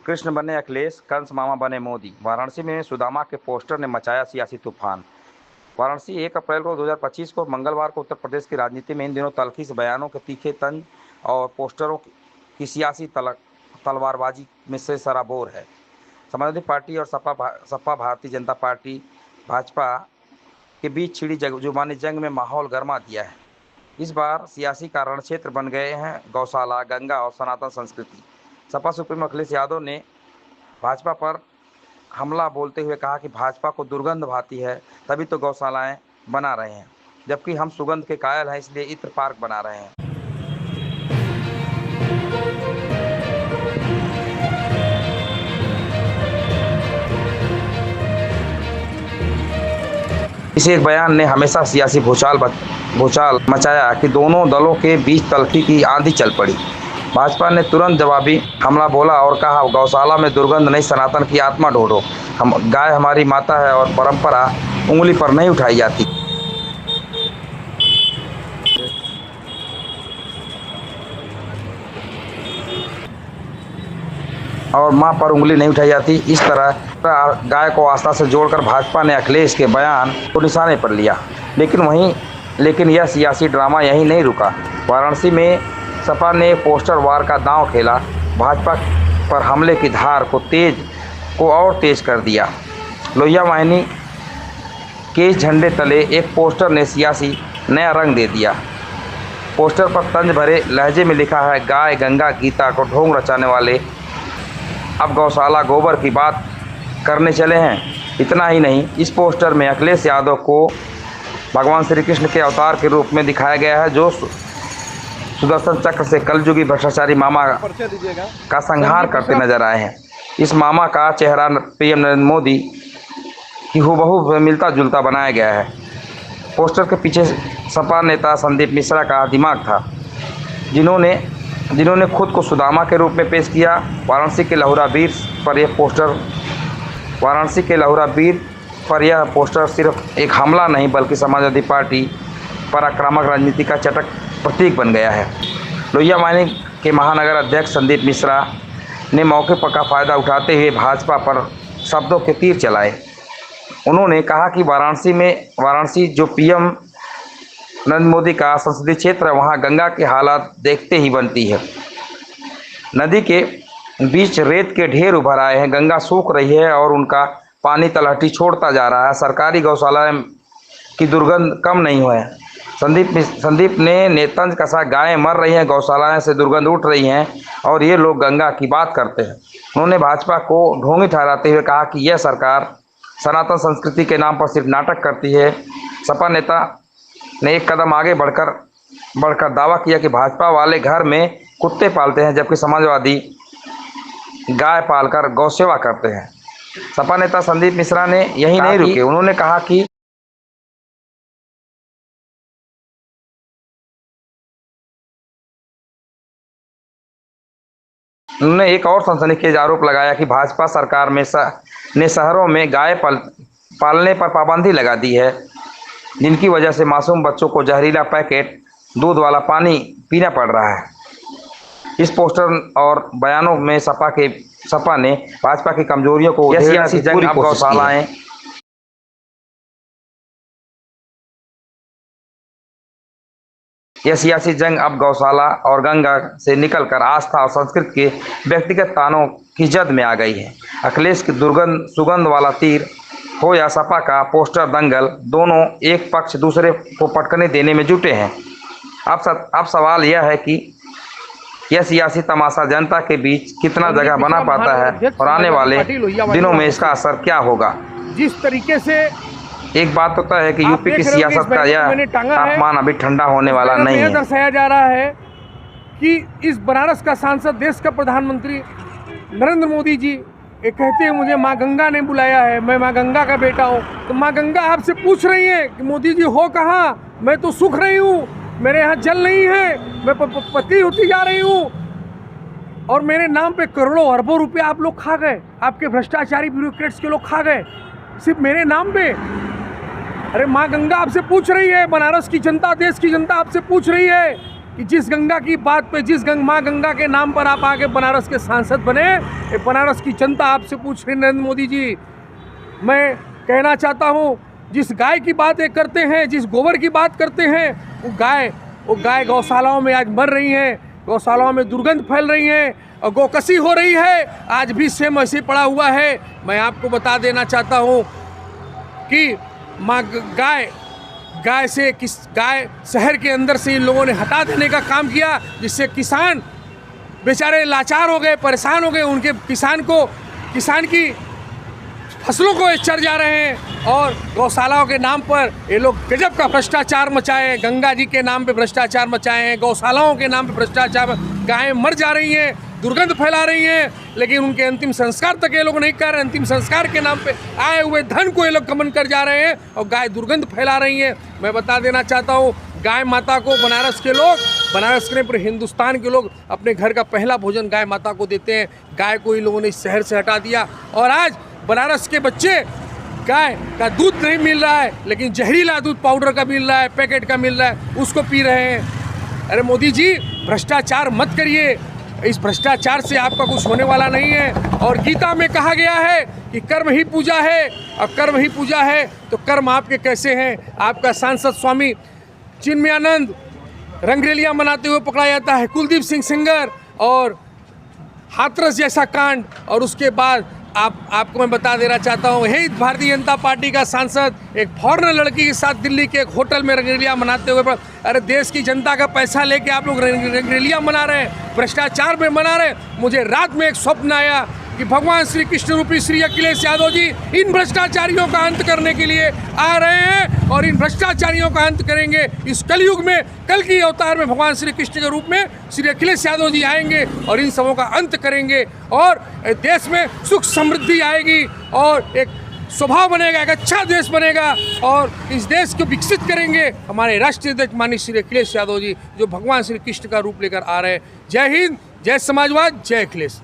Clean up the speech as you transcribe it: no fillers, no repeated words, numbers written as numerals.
कृष्ण बने अखिलेश, कंस मामा बने मोदी। वाराणसी में सुदामा के पोस्टर ने मचाया सियासी तूफान। वाराणसी 1 अप्रैल को 2025 को मंगलवार को उत्तर प्रदेश की राजनीति में इन दिनों तल्खी से बयानों के तीखे तंज और पोस्टरों की सियासी तलवारबाजी में से सराबोर है। समाजवादी पार्टी और सपा भारतीय जनता पार्टी भाजपा के बीच छिड़ी जुबानी जंग में माहौल गर्मा दिया है। इस बार सियासी का रणक्षेत्र बन गए हैं गौशाला, गंगा और सनातन संस्कृति। सपा सुप्रीमो अखिलेश यादव ने भाजपा पर हमला बोलते हुए कहा कि भाजपा को दुर्गंध भाती है, तभी तो गौशालाएं बना रहे हैं, जबकि हम सुगंध के कायल हैं, इसलिए इत्र पार्क बना रहे हैं। इस एक बयान ने हमेशा सियासी भूचाल मचाया कि दोनों दलों के बीच तल्खी की आंधी चल पड़ी। भाजपा ने तुरंत जवाबी हमला बोला और कहा, गौशाला में दुर्गंध नहीं, सनातन की आत्मा ढूंढो। गाय हमारी माता है और परंपरा उंगली पर नहीं उठाई जाती। और मां पर उंगली नहीं उठाई जाती। इस तरह गाय को आस्था से जोड़कर भाजपा ने अखिलेश के बयान को निशाने पर लिया। लेकिन यह सियासी ड्रामा यहीं नहीं रुका। वाराणसी में सपा ने पोस्टर वार का दांव खेला। भाजपा पर हमले की धार को और तेज कर दिया। लोहिया वाहिनी के झंडे तले एक पोस्टर ने सियासी नया रंग दे दिया। पोस्टर पर तंज भरे लहजे में लिखा है, गाय गंगा गीता को ढोंग रचाने वाले अब गौशाला गोबर की बात करने चले हैं। इतना ही नहीं, इस पोस्टर में अखिलेश यादव को भगवान श्री कृष्ण के अवतार के रूप में दिखाया गया है, जो सुदर्शन चक्र से कलयुगी भ्रष्टाचारी मामा का संहार करते नजर आए हैं। इस मामा का चेहरा पीएम नरेंद्र मोदी की हूबहू मिलता जुलता बनाया गया है। पोस्टर के पीछे सपा नेता संदीप मिश्रा का दिमाग था, जिन्होंने खुद को सुदामा के रूप में पेश किया। वाराणसी के लहुरा वीर पर यह पोस्टर सिर्फ एक हमला नहीं, बल्कि समाजवादी पार्टी पर आक्रामक राजनीति का चटक प्रतीक बन गया है। लोहिया वाहिनी के महानगर अध्यक्ष संदीप मिश्रा ने मौके पर का फायदा उठाते हुए भाजपा पर शब्दों के तीर चलाए। उन्होंने कहा कि वाराणसी जो पीएम नरेंद्र मोदी का संसदीय क्षेत्र है, वहाँ गंगा के हालात देखते ही बनती है। नदी के बीच रेत के ढेर उभर आए हैं, गंगा सूख रही है और उनका पानी तलहटी छोड़ता जा रहा है। सरकारी गौशाला की दुर्गंध कम नहीं हुआ है। संदीप ने तंज कसा, गायें मर रही हैं, गौशालाएं से दुर्गंध उठ रही हैं और ये लोग गंगा की बात करते हैं। उन्होंने भाजपा को ढोंगी ठहराते हुए कहा कि यह सरकार सनातन संस्कृति के नाम पर सिर्फ नाटक करती है। सपा नेता ने एक कदम आगे बढ़कर दावा किया कि भाजपा वाले घर में कुत्ते पालते हैं, जबकि समाजवादी गाय पालकर गौसेवा करते हैं। सपा नेता संदीप मिश्रा ने यही नहीं रुके। उन्होंने कहा कि उन्होंने एक और सनसनीखेज आरोप लगाया कि भाजपा सरकार ने शहरों में गाय पालने पर पाबंदी लगा दी है, जिनकी वजह से मासूम बच्चों को जहरीला पैकेट दूध वाला पानी पीना पड़ रहा है। इस पोस्टर और बयानों में सपा ने भाजपा की कमजोरियों को सियासी जंग अब गौशालाएं यह सियासी जंग अब गौशाला और गंगा से निकलकर आस्था और संस्कृति के व्यक्तिगत तानों की जद में आ गई है। अखिलेश की सुगंध वाला तीर हो या सपा का पोस्टर दंगल, दोनों एक पक्ष दूसरे को पटकने देने में जुटे हैं। अब सवाल यह है कि यह सियासी तमाशा जनता के बीच कितना जगह बना पाता है और आने वाले दिनों में इसका असर क्या होगा। जिस तरीके से एक बात होता है कि यूपी की सियासत का यह तापमान अभी ठंडा होने वाला नहीं है। दर्शाया जा रहा है कि इस बनारस का सांसद, देश का प्रधानमंत्री नरेंद्र मोदी जी कहते हैं मुझे माँ गंगा ने बुलाया है, मैं माँ गंगा का बेटा हूँ। तो माँ गंगा आपसे पूछ रही है कि मोदी जी हो कहाँ, मैं तो सूख रही हूँ, मेरे यहाँ जल नहीं है, मैं पतली होती जा रही हूँ और मेरे नाम पे करोड़ों अरबों रुपए आप लोग खा गए, आपके भ्रष्टाचारी ब्यूरोक्रेट्स के लोग खा गए सिर्फ मेरे नाम पे। अरे माँ गंगा आपसे पूछ रही है, बनारस की जनता, देश की जनता आपसे पूछ रही है कि जिस गंगा की बात पे, जिस माँ गंगा के नाम पर आप आके बनारस के सांसद बने, ये बनारस की जनता आपसे पूछ रही। नरेंद्र मोदी जी, मैं कहना चाहता हूँ, जिस गाय की बात ये करते हैं, जिस गोबर की बात करते हैं, वो गाय गौशालाओं में आज मर रही हैं, गौशालाओं में दुर्गंध फैल रही है और गोकसी हो रही है। आज भी सेम ऐसे पड़ा हुआ है। मैं आपको बता देना चाहता हूँ कि गाय शहर के अंदर से इन लोगों ने हटा देने का काम किया, जिससे किसान बेचारे लाचार हो गए, परेशान हो गए। उनके किसान की फसलों को ये चर जा रहे हैं और गौशालाओं के नाम पर ये लोग गजब का भ्रष्टाचार मचाए हैं। गंगा जी के नाम पे भ्रष्टाचार मचाए हैं, गौशालाओं के नाम पे भ्रष्टाचार। गायें मर जा रही हैं, दुर्गंध फैला रही हैं, लेकिन उनके अंतिम संस्कार तक ये लोग नहीं कर रहे। अंतिम संस्कार के नाम पे आए हुए धन को ये लोग गमन कर जा रहे हैं और गाय दुर्गंध फैला रही हैं। मैं बता देना चाहता हूँ, गाय माता को बनारस के नहीं पूरे हिंदुस्तान के लोग अपने घर का पहला भोजन गाय माता को देते हैं। गाय को इन लोगों ने इस शहर से हटा दिया और आज बनारस के बच्चे गाय का दूध नहीं मिल रहा है, लेकिन जहरीला दूध पाउडर का मिल रहा है, पैकेट का मिल रहा है, उसको पी रहे हैं। अरे मोदी जी, भ्रष्टाचार मत करिए। इस भ्रष्टाचार से आपका कुछ होने वाला नहीं है। और गीता में कहा गया है कि कर्म ही पूजा है, और कर्म ही पूजा है तो कर्म आपके कैसे हैं। आपका सांसद स्वामी चिन्मयानंद रंगरेलियां मनाते हुए पकड़ा जाता है, कुलदीप सिंह सेंगर और हाथरस जैसा कांड, और उसके बाद आपको मैं बता देना चाहता हूँ, यही भारतीय जनता पार्टी का सांसद एक फॉरेनर लड़की के साथ दिल्ली के एक होटल में रंगरेलियां मनाते हुए। अरे देश की जनता का पैसा लेके आप लोग रंगरेलियां मना रहे हैं, भ्रष्टाचार में मना रहे हैं। मुझे रात में एक स्वप्न आया कि भगवान श्री कृष्ण रूपी श्री अखिलेश यादव जी इन भ्रष्टाचारियों का अंत करने के लिए आ रहे हैं और इन भ्रष्टाचारियों का अंत करेंगे। इस कलयुग में, कल की अवतार में भगवान श्री कृष्ण के रूप में श्री अखिलेश यादव जी आएंगे और इन सबों का अंत करेंगे और देश में सुख समृद्धि आएगी और एक स्वभाव बनेगा, एक अच्छा देश बनेगा और इस देश को विकसित करेंगे हमारे राष्ट्रीय अध्यक्ष माननीय श्री अखिलेश यादव जी, जो भगवान श्री कृष्ण का रूप लेकर आ रहे हैं। जय हिंद, जय समाजवाद, जय अखिलेश।